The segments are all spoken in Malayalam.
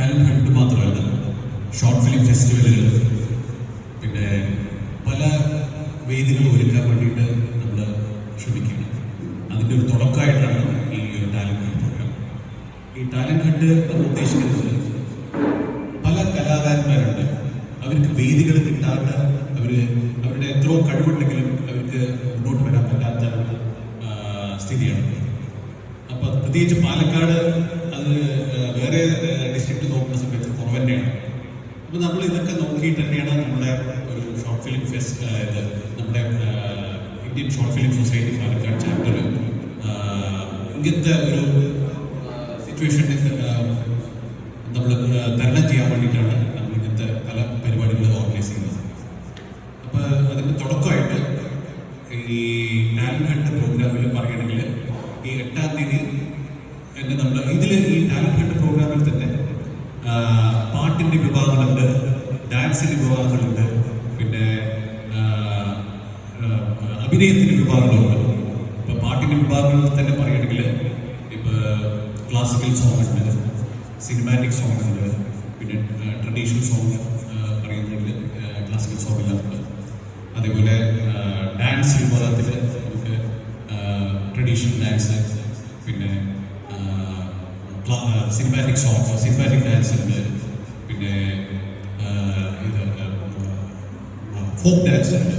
ടാലൻറ്റ് ഹണ്ട് മാത്രമല്ല, ഷോർട്ട് ഫിലിം ഫെസ്റ്റിവലുകൾ, പിന്നെ പല വേദികൾ ഒരുക്കാൻ വേണ്ടിയിട്ട് നമ്മൾ ശ്രമിക്കുകയാണ്. അതിൻ്റെ ഒരു തുടക്കമായിട്ടാണ് ഈ ഒരു ടാലൻറ്റ് ഹണ്ട് പ്രോഗ്രാം. ഈ ടാലൻറ്റ് ഹണ്ട് നമ്മൾ ഉദ്ദേശിക്കുന്നത്, പല കലാകാരന്മാരുണ്ട്, അവർക്ക് വേദികൾ കിട്ടാത്ത, അവരുടെ എത്രയോ കഴിവുണ്ടെങ്കിലും അവർക്ക് മുന്നോട്ട് വരാൻ പറ്റാത്ത സ്ഥിതിയാണ്. അപ്പോൾ പ്രത്യേകിച്ച് പാലക്കാട്, അത് വേറെ ഡിസ്ട്രിക്റ്റ് നോക്കുന്ന സമയത്ത് കുറവ് തന്നെയാണ്. അപ്പോൾ നമ്മൾ ഇതൊക്കെ നോക്കിയിട്ട് തന്നെയാണ് നമ്മുടെ ഒരു ഷോർട്ട് ഫിലിം ഫെസ്റ്റ്, നമ്മുടെ Indian short film society Palakkad chapter ഇങ്ങനത്തെ ഒരു സിറ്റുവേഷനിൽ നമ്മൾ തരണം ചെയ്യാൻ വേണ്ടിയിട്ടാണ് നമ്മൾ ഇങ്ങനത്തെ പല പരിപാടികൾ ഓർഗനൈസ് ചെയ്യുന്നത്. അപ്പോൾ അതിൻ്റെ തുടക്കമായിട്ട് ഈ ടാലൻറ്റ് ഹണ്ട് പ്രോഗ്രാമിൽ പറയുകയാണെങ്കിൽ, ഈ 8-ാം തീയതി തന്നെ നമ്മൾ ഈ ടാലൻറ്റ് ഹണ്ട് പ്രോഗ്രാമിൽ തന്നെ പാട്ടിൻ്റെ വിഭാഗങ്ങളുണ്ട്, ഡാൻസിൻ്റെ വിഭാഗങ്ങളുണ്ട്, പിന്നെ അഭിനയത്തിൻ്റെ വിഭാഗങ്ങളുണ്ട്. ഇപ്പോൾ പാട്ടിൻ്റെ വിഭാഗങ്ങളിൽ തന്നെ പറയുകയാണെങ്കിൽ, ഇപ്പോൾ ക്ലാസിക്കൽ സോങ് ഉണ്ട്, സിനിമാറ്റിക് സോങ് ഉണ്ട്, പിന്നെ ട്രഡീഷണൽ സോങ് പറയുന്നതിൽ ക്ലാസിക്കൽ സോങ് എല്ലാം ഉണ്ട്. അതേപോലെ ഡാൻസ് വിഭാഗത്തിൽ നമുക്ക് ട്രഡീഷണൽ ഡാൻസ്, പിന്നെ സിനിമാറ്റിക് സോങ്, സിനിമാറ്റിക് ഡാൻസ് ഉണ്ട്, പിന്നെ ഇത് ഫോക്ക് ഡാൻസ് ഉണ്ട്.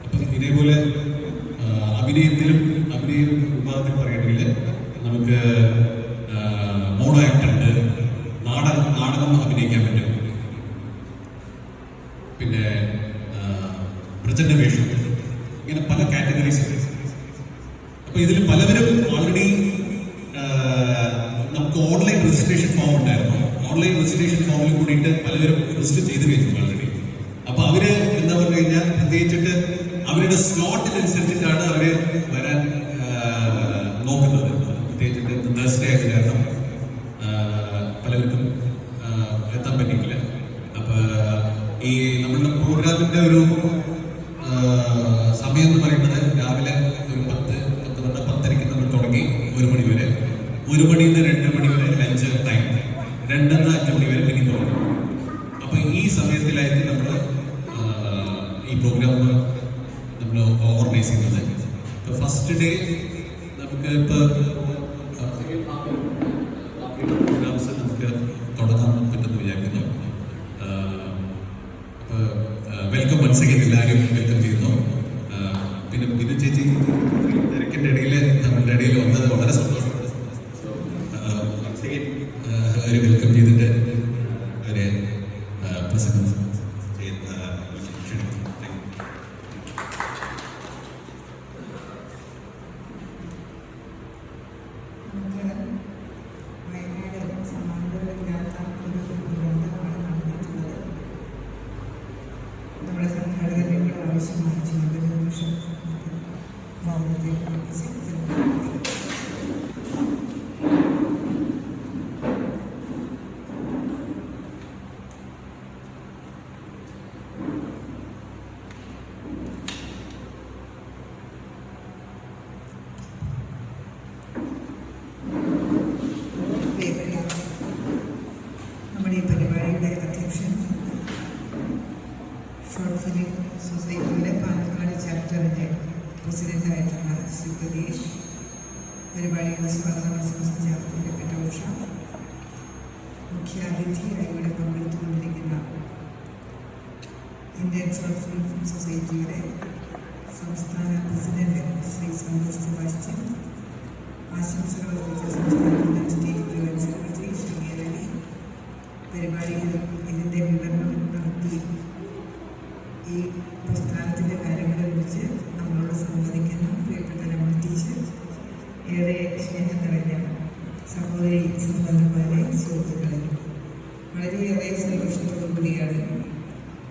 അപ്പം ഇതേപോലെ അഭിനയ വിഭാഗത്തിൽ പറയുകയാണെങ്കിൽ നമുക്ക് മോണോ ആക്ടർ ഉണ്ട്, നാടകം അഭിനയിക്കാൻ പറ്റും, പിന്നെ പ്രചണ്ഡ വേഷം, ഇങ്ങനെ പല കാറ്റഗറീസ് ഉണ്ട്. അപ്പോൾ ഇതിൽ പലവരും ഓൾറെഡി നമുക്ക് ഓൺലൈൻ രജിസ്ട്രേഷൻ ഫോം ഉണ്ടായിരുന്നു. ഓൺലൈൻ രജിസ്ട്രേഷൻ ഫോമിൽ കൂടിയിട്ട് പലവരും രജിസ്റ്റർ ചെയ്ത് കഴിഞ്ഞു ഓൾറെഡി. അപ്പോൾ അവർ എന്താ പറഞ്ഞു കഴിഞ്ഞാൽ, പ്രത്യേകിച്ചിട്ട് അവരുടെ സ്ലോട്ടിനനുസരിച്ചിട്ടാണ് അവർ വരാൻ നോക്കുന്നത്. പ്രത്യേകിച്ചിട്ട് തേഴ്സ്ഡേ ആയിട്ട് കാരണം പലർക്കും എത്താൻ പറ്റിയിട്ടില്ല. അപ്പോൾ ഈ നമ്മളുടെ പ്രോഗ്രാമിൻ്റെ ഒരു സമയം എന്ന് പറയുന്നത് രാവിലെ ഒരു 10:30 നമ്മൾ തുടങ്ങി 1 മണി വരെ, 1 മണിയിൽ നിന്ന് 2 മണി വരെ ലഞ്ച് ടൈം, 2 നിന്ന് 5 മണി വരെ പിന്നെ തുടങ്ങും. അപ്പോൾ ഈ സമയത്തിലായിട്ട് നമ്മൾ ഈ പ്രോഗ്രാം നമ്മൾ ഓർഗനൈസ് ചെയ്യുന്നത്. ഇപ്പോൾ ഫസ്റ്റ് ഡേ നമുക്ക് ഇപ്പോൾ പ്രോഗ്രാംസ് നമുക്ക് തുടങ്ങാൻ പറ്റുമെന്ന് വിചാരിക്കുന്നു. അപ്പോൾ വെൽക്കം വൺസ് അഗൈൻ, എല്ലാവരും വെൽക്കം ചെയ്യുന്നു. പിന്നെ ബിനു ചേച്ചി തിരക്കിൻ്റെ ഇടയിൽ നമ്മളുടെ ഇടയിൽ വന്നത് വളരെ സന്തോഷം. അവരെ വെൽക്കം ചെയ്തിട്ട് അവരെ പ്രസംഗം നമ്മുടെ സംഘാടകരുടെ കൂടെ ആവശ്യമായ നിമിഷം മൗനത്തിൽ നമ്മുടെ ഈ പരിപാടിയുടെ അധ്യക്ഷൻ, ഷോർട്ട് ഫിലിം സൊസൈറ്റിയുടെ പാലക്കാട് ചാപ്റ്ററിൻ്റെ പ്രസിഡൻ്റായിട്ടുള്ള ശ്രീ പ്രതീഷ്, പരിപാടിയുടെ സ്വാഗതം ആശംസിച്ച പ്രിയപ്പെട്ട ഉഷ, മുഖ്യാതിഥിയായി ഇവിടെ പങ്കെടുത്തുകൊണ്ടിരിക്കുന്ന ഇന്ത്യൻ ഷോർട്ട് ഫിലിം സൊസൈറ്റിയുടെ സംസ്ഥാന പ്രസിഡന്റ് ശ്രീ സന്തോഷ് സെബാസ്റ്റ്യൻ, ആശംസകൾ അറിയിച്ച സംസ്ഥാനത്തിൻ്റെ state joint secretary Shameer Ali, പരിപാടിയിൽ ഇതിൻ്റെ വിവരണം നടത്തി ഈ പ്രസ്ഥാനത്തിൻ്റെ കാര്യങ്ങളെക്കുറിച്ച് നമ്മളോട് സംവദിക്കുന്ന പ്രിയപ്പെട്ട രമണ ടീച്ചർ, ഏറെ സ്നേഹം നിറഞ്ഞ സഹോദരി സഹോദരന്മാരെ, സുഹൃത്തുക്കളെ, വളരെയേറെ സന്തോഷത്തോടു കൂടിയാണ്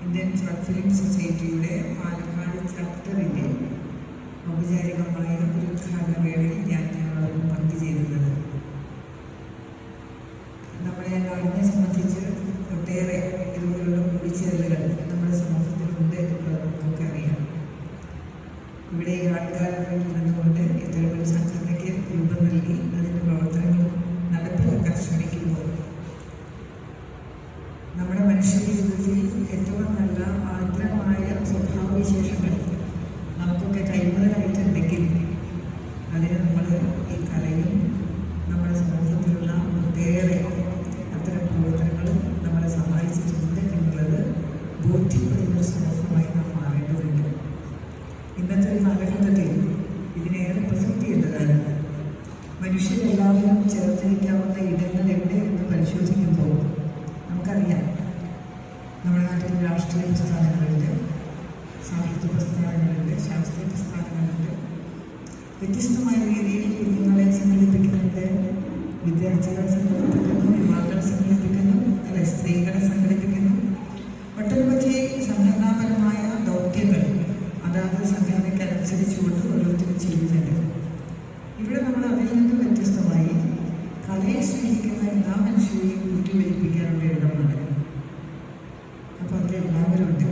ഇന്ത്യൻ ഷോർട്ട് ഫിലിം സൊസൈറ്റിയുടെ പാലക്കാട് ചാപ്റ്ററിൻ്റെ ഔപചാരികമായ ഒരു ഉദ്ഘാടന വേളയിൽ ഞാൻ ഞങ്ങളോട് പങ്കുചേരുന്നത്. നമ്മുടെ നാടിനെ സംബന്ധിച്ച് ഒട്ടേറെ ഇതുപോലുള്ള കൂടിച്ചേരലുകൾ നമ്മുടെ സമൂഹത്തിലുണ്ട് എന്നുള്ളത് നമുക്കൊക്കെ അറിയാം. ഇവിടെ ഈ ആൾക്കാരുടെ നിന്നുകൊണ്ട് ഇത്തരമൊരു സംഘടനയ്ക്ക് രൂപം നൽകി അതിൻ്റെ പ്രവർത്തനങ്ങൾ നടപ്പിലാക്കാൻ ശ്രമിക്കുമ്പോൾ മനുഷ്യരെല്ലാവരും ചേർത്തിരിക്കാവുന്ന ഇടങ്ങൾ എവിടെയെന്ന് പരിശോധിക്കുമ്പോൾ നമുക്കറിയാം നമ്മുടെ നാട്ടിൽ രാഷ്ട്രീയ പ്രസ്ഥാനങ്ങളുണ്ട്, സാഹിത്യ പ്രസ്ഥാനങ്ങളുണ്ട്, ശാസ്ത്രീയ പ്രസ്ഥാനങ്ങളുണ്ട്. വ്യത്യസ്തമായ രീതിയിൽ കുഞ്ഞുങ്ങളെ സംഘടിപ്പിക്കുന്നുണ്ട്, വിദ്യാർത്ഥികളെ സംഘടിപ്പിക്കുന്നു, യുവാക്കളെ സംഘടിപ്പിക്കുന്നു, അല്ലെ, സ്ത്രീകളെ സംഘടിപ്പിക്കുന്നു. ഒട്ടനവധി സംഘടനാപരമായ ദൗത്യങ്ങൾ അതാത് സംഘടനയ്ക്കനുസരിച്ചുകൊണ്ട് ഓരോരുത്തരും ചെയ്യുന്നുണ്ട്. ഇവിടെ നമ്മൾ അതിൽ നിന്ന് വ്യത്യസ്തമായി കലയെ സ്നേഹിക്കുന്ന എല്ലാ മനുഷ്യരെയും കൂട്ടിവലിപ്പിക്കാനുള്ള ഇടമാണ്. അപ്പോൾ അതിലെല്ലാവരും ഉണ്ട്,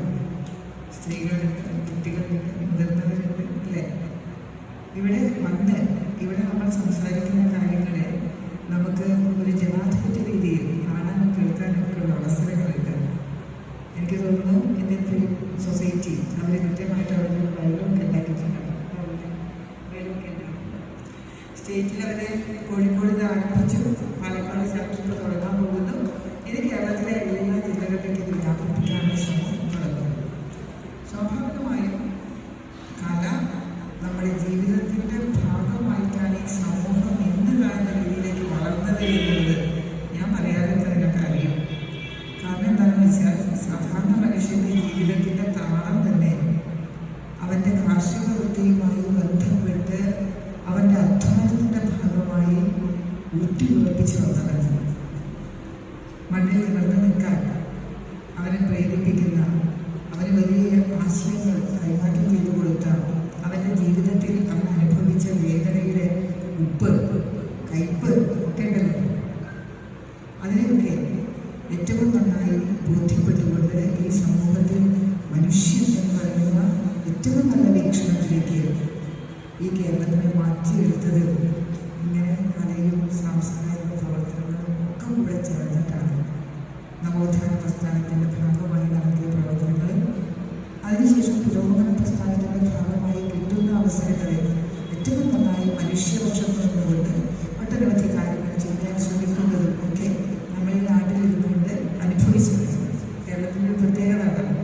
സ്ത്രീകളുണ്ട്, കുട്ടികളുണ്ട്, മുതിർന്നവരുണ്ട്, അല്ലേ? ഇവിടെ നമ്മൾ സംസാരിക്കുന്ന കാര്യങ്ങളെ നമുക്ക് ഒരു ജനാധിപത്യ രീതിയിൽ കാണാനും കേൾക്കാനും ഒക്കെ ഉള്ള അവസരങ്ങളുണ്ട്. എനിക്ക് തോന്നുന്നു ഇന്ത്യൻ ഫിലിം സൊസൈറ്റി അവർ കൃത്യമായിട്ട് അവരുടെ ബൈലോഗ് ഉണ്ടാക്കിയിട്ടുണ്ട്. സ്റ്റേറ്റിൽ അവരെ കോഴിക്കോട് നിന്ന് ആരംഭിച്ചു, പാലക്കാട് ചാപ്റ്റർ തുടങ്ങാൻ പോകുന്നു. ഇനി കേരളത്തിലെ എല്ലാ ജില്ലകളിലേക്ക് ഇത് വ്യാപിപ്പിക്കാനുള്ള ശ്രമം തുടങ്ങും. സ്വാഭാവികമായും കല നമ്മുടെ ജീവിതത്തിൻ്റെ ഭാഗമായിട്ടാണ് ഈ സമൂഹം ഇന്ന് കാണുന്ന രീതിയിലേക്ക് വളർന്നത് എന്നുള്ളത് ഞാൻ പറയാതെ നിങ്ങൾക്ക് അറിയാം. കാരണം എന്താണെന്ന് വെച്ചാൽ സാധാരണ മനുഷ്യൻ്റെ ജീവിതത്തിൻ്റെ താളം തന്നെ അവൻ്റെ കാർഷിക വൃത്തിയുമായി ബന്ധപ്പെട്ട് അവൻ്റെ അധ്വാനത്തിൻ്റെ ഭാഗമായി ഊട്ടിയുറപ്പിച്ച് വന്നതാണ്. മണ്ണിൽ നിവർന്നു നിൽക്കാൻ അവനെ പ്രേരിപ്പിക്കുന്ന, അവന് വലിയ ആശയങ്ങൾ കൈമാറ്റം ചെയ്തു കൊടുത്ത, അവൻ്റെ ജീവിതത്തിൽ അവൻ അനുഭവിച്ച വേദനയുടെ ഉപ്പ്, കയ്പ് ഒക്കെ ഉണ്ടല്ലോ, അതിനെയൊക്കെ ഏറ്റവും നന്നായി ബോധ്യപ്പെട്ടുകൊണ്ട് ഈ സമൂഹത്തിൽ മനുഷ്യൻ എന്ന് പറയുന്ന ഏറ്റവും നല്ല വീക്ഷണത്തിലേക്ക് ഈ കേരളത്തിനെ മാറ്റിയെടുത്തത് ഇങ്ങനെ കലയും സാംസ്കാരിക പ്രവർത്തനങ്ങളും ഒക്കെ കൂടെ ചേർന്നിട്ടാണ്. നവോത്ഥാന പ്രസ്ഥാനത്തിൻ്റെ ഭാഗമായി നടത്തിയ പ്രവർത്തനങ്ങളും അതിനുശേഷം പുരോഗമന പ്രസ്ഥാനത്തിൻ്റെ ഭാഗമായി കിട്ടുന്ന അവസരങ്ങളെ ഏറ്റവും നന്നായി മനുഷ്യപക്ഷത്ത് നിന്നുകൊണ്ട് ഒട്ടനവധി കാര്യങ്ങൾ ചെയ്യാൻ ശ്രമിക്കുന്നതും ഒക്കെ നമ്മൾ ഈ നാട്ടിലിരുന്നുകൊണ്ട് അനുഭവിച്ചിട്ടുണ്ട്. കേരളത്തിൻ്റെ ഒരു പ്രത്യേകത അതാണ്.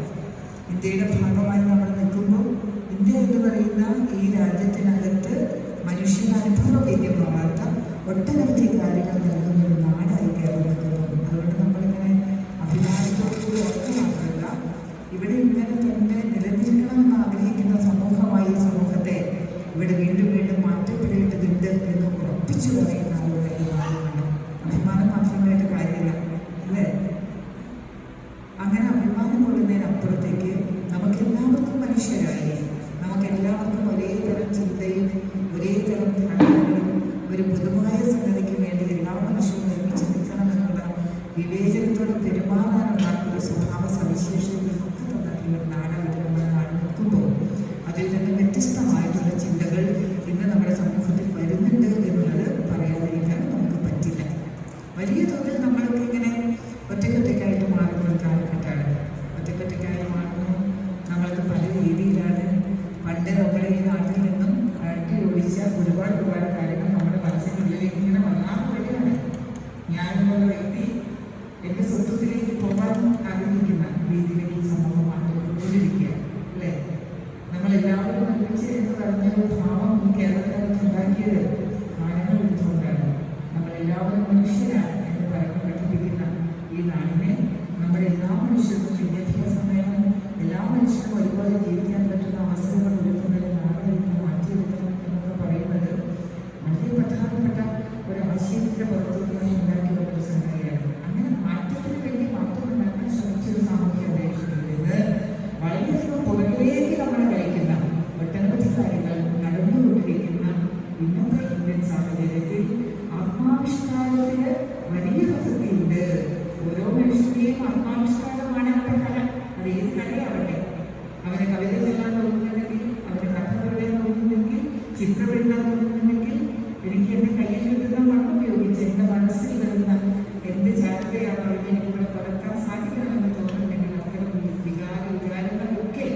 ഇന്ത്യയുടെ ഭാഗമായി നമ്മൾ നിൽക്കുമ്പോൾ ഇന്ത്യ എന്ന് പറയുന്ന ഈ രാജ്യത്തിനകത്ത് മനുഷ്യന് അനുഭവവേദ്യമാവാത്ത ഒട്ടനവധി കാര്യങ്ങൾ നൽകുന്ന ഒരു നാടായി കേരളം നിൽക്കുന്നു. അതുകൊണ്ട് നമ്മളിങ്ങനെ അഭിമാനത്തോടുകൂടി ഒറ്റ മാത്രമല്ല, ഇവിടെ ഇങ്ങനെ തന്നെ നിലനിൽക്കണമെന്ന് ആഗ്രഹിക്കുന്ന സമൂഹമായി സമൂഹത്തെ ഇവിടെ വീണ്ടും വീണ്ടും മാറ്റപ്പെടേണ്ടതുണ്ട് എന്ന് ഉറപ്പിച്ചു പറയുന്ന ആളുകളുടെ അഭിമാനമാണ്. അഭിമാനം മാത്രമായിട്ട് കാര്യമില്ല, അല്ലേ? അങ്ങനെ അഭിമാനം കൊള്ളുന്നതിനപ്പുറത്തേക്ക് നമുക്കെല്ലാവർക്കും മനുഷ്യരായി, നമുക്കെല്ലാവർക്കും ഒരേ തരം ചിന്തയും ഒരേ തരം ധാരണകളും ഒരു പൊതുവായ സംഗതിക്ക് വേണ്ടി എല്ലാ മനുഷ്യരും ഒരുമിച്ച് നിൽക്കണമെന്നുള്ള വിവേചനത്തോടെ പെരുമാറാനുള്ള ഒരു സ്വഭാവ സവിശേഷതകളൊക്കെ തന്നിട്ടുള്ള നാടായിട്ട് നമ്മുടെ നാട് നിൽക്കുമ്പോൾ അതിൽ നിന്ന് വ്യത്യസ്തമായിട്ടുള്ള ചിന്തകൾ ഇന്ന് നമ്മുടെ സമൂഹത്തിൽ വരുന്നുണ്ട് എന്നുള്ളത് പറയാതിരിക്കാൻ നമുക്ക് പറ്റില്ല. വലിയ തോതിൽ നമ്മളൊക്കെ ഇങ്ങനെ ഒറ്റയ്ക്കൊറ്റയ്ക്കായിട്ട് മാറുന്ന ഒരു കാലഘട്ടമാണ്. ഒറ്റയ്ക്കൊറ്റയ്ക്കായി മാറുന്നു, നമ്മൾക്ക് പല രീതിയിലാണ്. പണ്ട് നമ്മുടെ ഈ നാട്ടിൽ നിന്നും അട്ടി ഒഴിച്ച ഒരുപാട് കാര്യങ്ങൾ നമ്മുടെ മനസ്സിനുള്ളിലേക്ക് ഇങ്ങനെ വന്നാൽ വഴിയാണ്. ഞാനെന്നുള്ള വ്യക്തി എൻ്റെ സ്വത്വത്തിലേക്ക് പോകാൻ ആഗ്രഹിക്കുന്ന രീതിയിലേക്ക് ഈ സമൂഹം മാറ്റിക്കൊണ്ടിരിക്കുക, അല്ലേ? നമ്മളെല്ലാവരും ഒരുമിച്ച് എന്ന് പറഞ്ഞൊരു ഭാവം കേരളത്തിനകത്ത് ഉണ്ടാക്കിയത് കാലങ്ങൾ എടുത്തുകൊണ്ടാണ്. നമ്മളെല്ലാവരും മനുഷ്യരാണ് എന്ന് പറഞ്ഞ് പഠിപ്പിക്കുന്ന ഈ നാടിനെ നമ്മുടെ എല്ലാ മനുഷ്യർക്കും വിദ്യാഭ്യാസം വേണം, എല്ലാ മനുഷ്യർക്കും ഒരുപോലെ ജീവിക്കാൻ പറ്റുന്ന അവസരങ്ങൾ ഒരുക്കുന്ന നാടായിട്ട് മാറ്റിയെടുക്കണം എന്നൊക്കെ പറയുന്നത് വളരെ പ്രധാനപ്പെട്ട ഒരു ആശയത്തിൻ്റെ പുറത്തുനിന്ന് ഉണ്ടാക്കി വരുന്ന സംഗതിയാണ്. അങ്ങനെ മാറ്റത്തിന് വേണ്ടി മാറ്റമുണ്ടാക്കാൻ ശ്രമിച്ചൊരു സാമൂഹ്യ അപേക്ഷയിൽ നിന്ന് വളരെയധികം പുറകിലേക്ക് നമ്മളെ വലിക്കുന്ന ഒട്ടനവധി കാര്യങ്ങൾ നടന്നുകൊണ്ടിരിക്കുന്ന ഇന്നത്തെ ഇന്ത്യൻ സാഹചര്യത്തിൽ ആത്മാവിഷ്കാരത്തിന് വലിയ പ്രസക്തിയുണ്ട്. ഓരോ മനുഷ്യന്റെയും ആത്മാവിഷ്കാരമാണ് അവരുടെ കല. അത് ഏത് കലയാവട്ടെ. അവന് കവിത ചൊല്ലാൻ തോന്നുന്നുണ്ടെങ്കിൽ, അവന് കഥ പറയാൻ തോന്നുന്നുണ്ടെങ്കിൽ, ചിത്രം എഴുതാൻ തോന്നുന്നുണ്ടെങ്കിൽ, എനിക്ക് എൻ്റെ കയ്യിൽ കിട്ടുന്ന മണ്ണ് ഉപയോഗിച്ച് എൻ്റെ മനസ്സിൽ വരുന്ന എന്ത് ചാരിതയാണ് അവർക്ക് എനിക്കിവിടെ പകർത്താൻ സാധിക്കണമെന്ന് തോന്നുന്നുണ്ടെങ്കിൽ അത്തരം വികാരങ്ങളൊക്കെ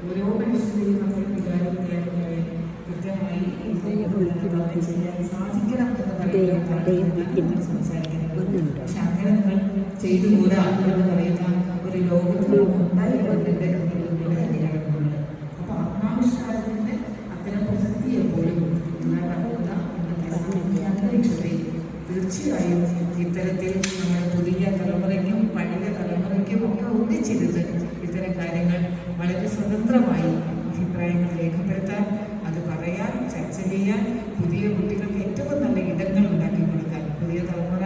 ഓരോ മനുഷ്യരെയും നമ്മൾ വികാരങ്ങളെ കൃത്യമായി ചെയ്യാൻ സാധിക്കണം എന്ന് പറയുന്ന സംസാരിക്കുന്നത്. പക്ഷെ അങ്ങനെ നിങ്ങൾ ചെയ്തുകൂടാ എന്ന് പറയുന്ന ഒരു ലോകത്തിൽ ഉണ്ടായി വരുന്നുണ്ട് എന്നുള്ളതിൻ്റെ കാര്യങ്ങളുണ്ട്. അപ്പോൾ ആത്മാവിഷ്കാരത്തിന് അത്തരം പ്രസക്തി എപ്പോഴും ഇല്ലാതാക്കുന്ന ഈ അന്തരീക്ഷത്തിൽ തീർച്ചയായും ഇത്തരത്തിൽ നമ്മുടെ പുതിയ തലമുറയ്ക്കും പഴയ തലമുറയ്ക്കും ഒക്കെ ഒന്നിച്ചിരുന്ന് ഇത്തരം കാര്യങ്ങൾ വളരെ സ്വതന്ത്രമായി അഭിപ്രായങ്ങൾ രേഖപ്പെടുത്താൻ, അത് പറയാൻ, ചർച്ച ചെയ്യാൻ, പുതിയ കുട്ടികൾക്ക് ഏറ്റവും നല്ല ഇടങ്ങൾ ഉണ്ടാക്കി കൊടുക്കാൻ. പുതിയ തലമുറ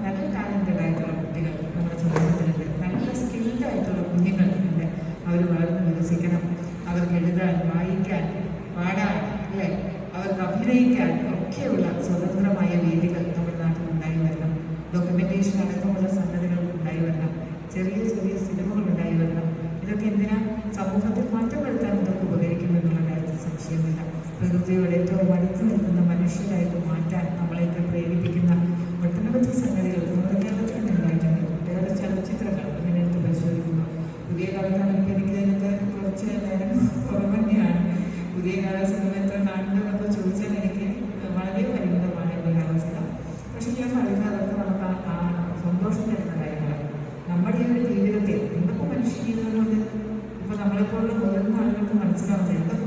നല്ല ടാലൻറ്റഡ് ആയിട്ടുള്ള കുട്ടികൾ നമ്മുടെ സമൂഹത്തിലുണ്ട്, നല്ല സ്കിൽഡ് ആയിട്ടുള്ള കുഞ്ഞുങ്ങൾ ഉണ്ട്. അവർ വളർന്ന് വികസിക്കണം. അവർക്ക് എഴുതാൻ, വായിക്കാൻ, പാടാൻ, അല്ലേ, അവർക്ക് അഭിനയിക്കാൻ ഒക്കെയുള്ള സ്വതന്ത്രമായ വേദികൾ നമ്മുടെ നാട്ടിൽ ഉണ്ടായി വരണം. ഡോക്യുമെന്റേഷൻ അടക്കമുള്ള സംഗതികൾ ഉണ്ടായി വരണം. ചെറിയ ചെറിയ സിനിമകൾ ഉണ്ടായി വരണം. ഇതൊക്കെ എന്തിനാ? സമൂഹത്തിൽ മാറ്റം വരുത്താൻ ഇതൊക്കെ ഉപകരിക്കുമെന്നുള്ള കാര്യത്തിൽ സംശയമില്ല. പ്രകൃതിയോട് ഏറ്റവും അടുത്ത് നിൽക്കുന്ന മനുഷ്യരായിട്ട് മാറ്റാൻ നമ്മളെയൊക്കെ പ്രേരിപ്പിക്കുന്ന ഒട്ടനവധി സംഗതികൾ നമ്മുടെ കേരളത്തിൽ ഉണ്ടായിട്ടുണ്ട്. വേറെ ചലച്ചിത്രങ്ങൾ അങ്ങനെ എടുത്ത് പരിശോധിക്കുന്നു. പുതിയ കാലത്താണെങ്കിൽ എനിക്ക് ഇതിനൊക്കെ കുറച്ച് നേരം കുറവന്നെയാണ്. പുതിയ കാല സിനിമ എത്ര കാണുന്നതെന്നൊക്കെ ചോദിച്ചാൽ എനിക്ക് വളരെ പരിമിതമായ ഒരവസ്ഥ. പക്ഷെ ഞാൻ പറയുന്നത് അതൊക്കെ നമുക്ക് ആ സന്തോഷം തരുന്ന കാര്യങ്ങളാണ്. നമ്മുടെ ഈ ഒരു ജീവിതത്തിൽ എന്തൊക്കെ മനുഷ്യ ജീവിതം കൊണ്ട് ഇപ്പോൾ നമ്മളെപ്പോലുള്ള മുതിർന്ന ആളുകൾക്ക് മനസ്സിലാവുന്നത് എന്തൊക്കെ